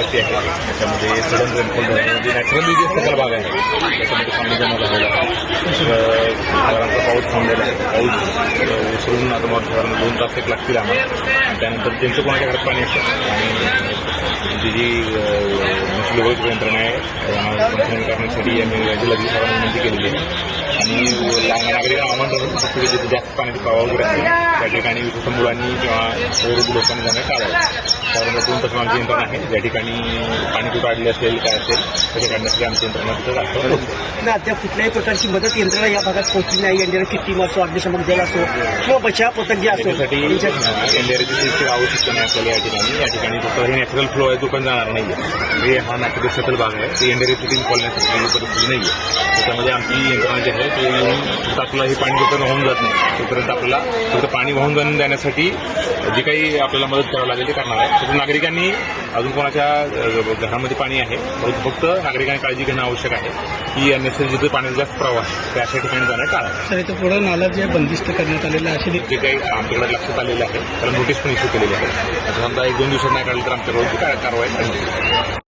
आपत्ती आहे. त्याच्यामध्ये सडन रेनफॉल म्हणजे नॅचरली जे सगळा भाग आहे त्याच्यामध्ये पाणी जमा झालेलं आहे. साधारणतः पाऊस थांबलेला आहे. पाऊस उसळून आता मग साधारण 2 तास एक लागतील आम्हाला. त्यानंतर त्यांचं कोणाच्या घरात पाणी असतं आणि जी मुस्लिम यंत्रणा आहे पंचनामे करण्यासाठी आम्ही जिल्हाधिकाऱ्यांना विनंती केलेली आहे. आणि नागरिकांना आव्हान फक्त जिथे जास्त पाण्याचा प्रवाह वगैरे असेल त्या ठिकाणी विशेष मुलांनी किंवा वयोवृद्ध लोकांनी जाणं टाळावं. कारण 2 तास आमची यंत्रणा आहे. ज्या ठिकाणी पाणी कुठं अडले असेल काय असेल त्याच्या काढण्यासाठी आमची यंत्रणा तिथं दाखवतो. अद्याप कुठल्याही प्रकारची मदत यंत्रणा या भागात पोहोचली नाही. एनडीआरएफ टीम असो, अग्निशमन दल असो किंवा बचाव पथक जे असो त्याच्यासाठी एनडीआरएफची आवश्यकता नाही आपल्याला या ठिकाणी फक्त हे नॅचरल फ्लो आहे तो पण जाणार नाही आहे. हा नॅचरल शटल भाग आहे ते एनडीआरएफची टीम कॉलण्यासाठी परिस्थिती नाही आहे. त्याच्यामध्ये आमची यंत्रणा जी आहे ते येऊन आपल्याला हे पाणी जोपर्यंत वाहून जात नाही तोपर्यंत आपल्याला फक्त पाणी वाहून जाऊन देण्यासाठी जी काही आपल्याला मदत करावी लागेल ते करणार आहे. तर नागरिकांनी अजून कोणाच्या घरामध्ये पाणी आहे परंतु फक्त नागरिकांनी काळजी घेणं आवश्यक आहे की अननेसेसरी जिथे पाण्याचा जास्त प्रवाह आहे त्या अशा ठिकाणी जाणं टाळा. तर इथं पुढे नाला जे बंदिस्त करण्यात आलेलं आहे असे जे काही आमच्याकडे लक्षात आलेलं आहे त्याला नोटीस पण इश्यू केलेली आहे. आता समजा 1-2 दिवसात नाही काढलं तर आमच्याकडून कारवाई करण्यात येईल.